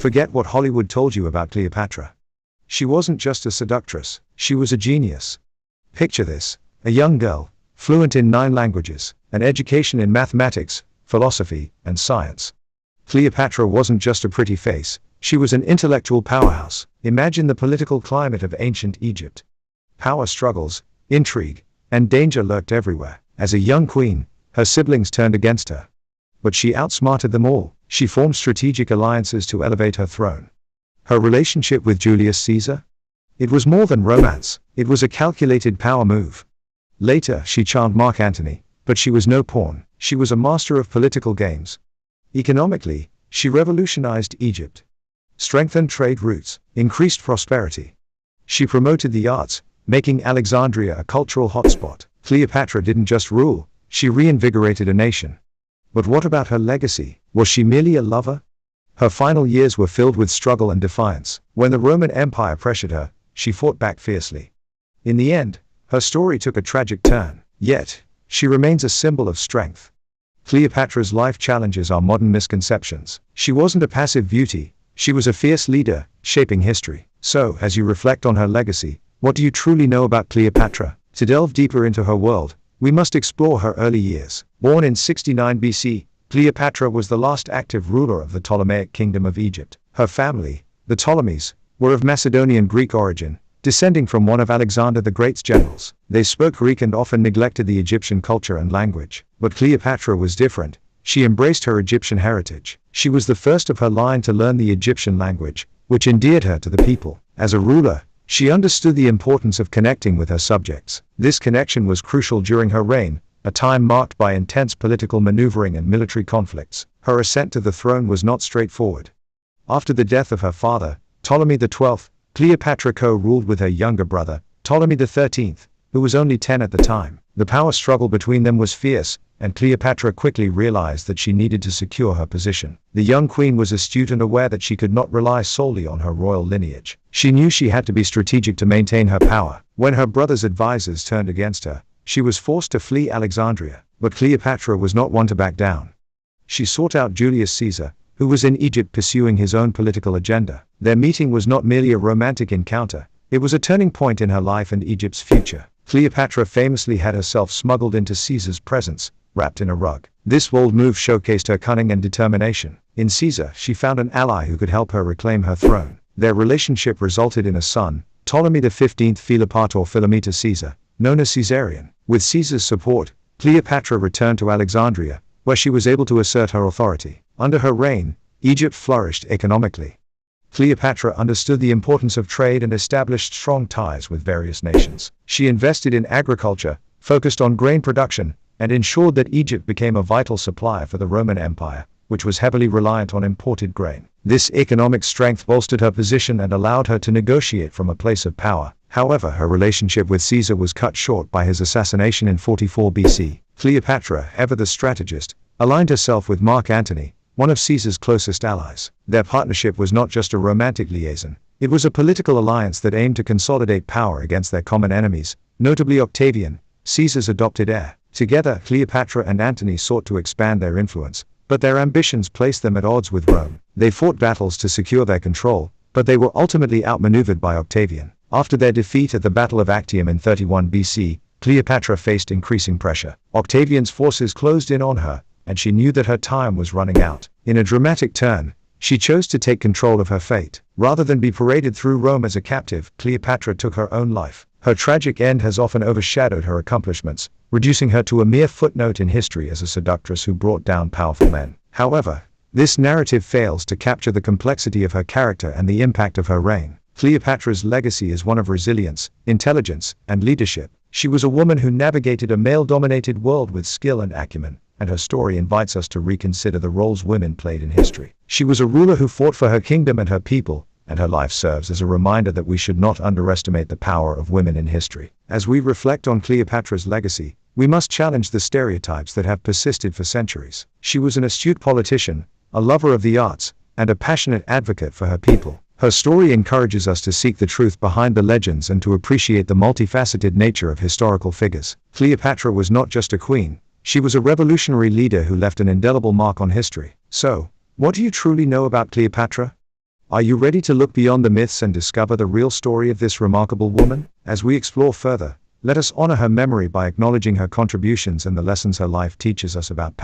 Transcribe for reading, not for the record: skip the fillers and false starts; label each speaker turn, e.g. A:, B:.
A: Forget what Hollywood told you about Cleopatra. She wasn't just a seductress, she was a genius. Picture this: a young girl, fluent in 9 languages, an education in mathematics, philosophy, and science. Cleopatra wasn't just a pretty face, she was an intellectual powerhouse. Imagine the political climate of ancient Egypt. Power struggles, intrigue, and danger lurked everywhere. As a young queen, her siblings turned against her. But she outsmarted them all. She formed strategic alliances to elevate her throne. Her relationship with Julius Caesar? It was more than romance, it was a calculated power move. Later, she charmed Mark Antony, but she was no pawn, she was a master of political games. Economically, she revolutionized Egypt. Strengthened trade routes, increased prosperity. She promoted the arts, making Alexandria a cultural hotspot. Cleopatra didn't just rule, she reinvigorated a nation. But what about her legacy? Was she merely a lover? Her final years were filled with struggle and defiance. When the Roman Empire pressured her, she fought back fiercely. In the end, her story took a tragic turn. Yet, she remains a symbol of strength. Cleopatra's life challenges our modern misconceptions. She wasn't a passive beauty, she was a fierce leader, shaping history. So, as you reflect on her legacy, what do you truly know about Cleopatra? To delve deeper into her world, we must explore her early years. Born in 69 BC, Cleopatra was the last active ruler of the Ptolemaic kingdom of Egypt. Her family, the Ptolemies, were of Macedonian Greek origin, descending from one of Alexander the Great's generals. They spoke Greek and often neglected the Egyptian culture and language. But Cleopatra was different. She embraced her Egyptian heritage. She was the first of her line to learn the Egyptian language, which endeared her to the people. As a ruler, she understood the importance of connecting with her subjects. This connection was crucial during her reign, a time marked by intense political maneuvering and military conflicts. Her ascent to the throne was not straightforward. After the death of her father, Ptolemy XII, Cleopatra co-ruled with her younger brother, Ptolemy XIII, who was only 10 at the time. The power struggle between them was fierce, and Cleopatra quickly realized that she needed to secure her position. The young queen was astute and aware that she could not rely solely on her royal lineage. She knew she had to be strategic to maintain her power. When her brother's advisors turned against her, she was forced to flee Alexandria. But Cleopatra was not one to back down. She sought out Julius Caesar, who was in Egypt pursuing his own political agenda. Their meeting was not merely a romantic encounter, it was a turning point in her life and Egypt's future. Cleopatra famously had herself smuggled into Caesar's presence, wrapped in a rug. This bold move showcased her cunning and determination. In Caesar, she found an ally who could help her reclaim her throne. Their relationship resulted in a son, Ptolemy XV Philopator Philometor Caesar, known as Caesarion. With Caesar's support, Cleopatra returned to Alexandria, where she was able to assert her authority. Under her reign, Egypt flourished economically. Cleopatra understood the importance of trade and established strong ties with various nations. She invested in agriculture, focused on grain production, and ensured that Egypt became a vital supplier for the Roman Empire, which was heavily reliant on imported grain. This economic strength bolstered her position and allowed her to negotiate from a place of power. However, her relationship with Caesar was cut short by his assassination in 44 BC. Cleopatra, ever the strategist, aligned herself with Mark Antony, one of Caesar's closest allies. Their partnership was not just a romantic liaison, it was a political alliance that aimed to consolidate power against their common enemies, notably Octavian, Caesar's adopted heir. Together, Cleopatra and Antony sought to expand their influence, but their ambitions placed them at odds with Rome. They fought battles to secure their control, but they were ultimately outmaneuvered by Octavian. After their defeat at the Battle of Actium in 31 BC, Cleopatra faced increasing pressure. Octavian's forces closed in on her, and she knew that her time was running out. In a dramatic turn, she chose to take control of her fate. Rather than be paraded through Rome as a captive, Cleopatra took her own life. Her tragic end has often overshadowed her accomplishments, reducing her to a mere footnote in history as a seductress who brought down powerful men. However, this narrative fails to capture the complexity of her character and the impact of her reign. Cleopatra's legacy is one of resilience, intelligence, and leadership. She was a woman who navigated a male-dominated world with skill and acumen, and her story invites us to reconsider the roles women played in history. She was a ruler who fought for her kingdom and her people, and her life serves as a reminder that we should not underestimate the power of women in history. As we reflect on Cleopatra's legacy, we must challenge the stereotypes that have persisted for centuries. She was an astute politician, a lover of the arts, and a passionate advocate for her people. Her story encourages us to seek the truth behind the legends and to appreciate the multifaceted nature of historical figures. Cleopatra was not just a queen, she was a revolutionary leader who left an indelible mark on history. So, what do you truly know about Cleopatra? Are you ready to look beyond the myths and discover the real story of this remarkable woman? As we explore further, let us honor her memory by acknowledging her contributions and the lessons her life teaches us about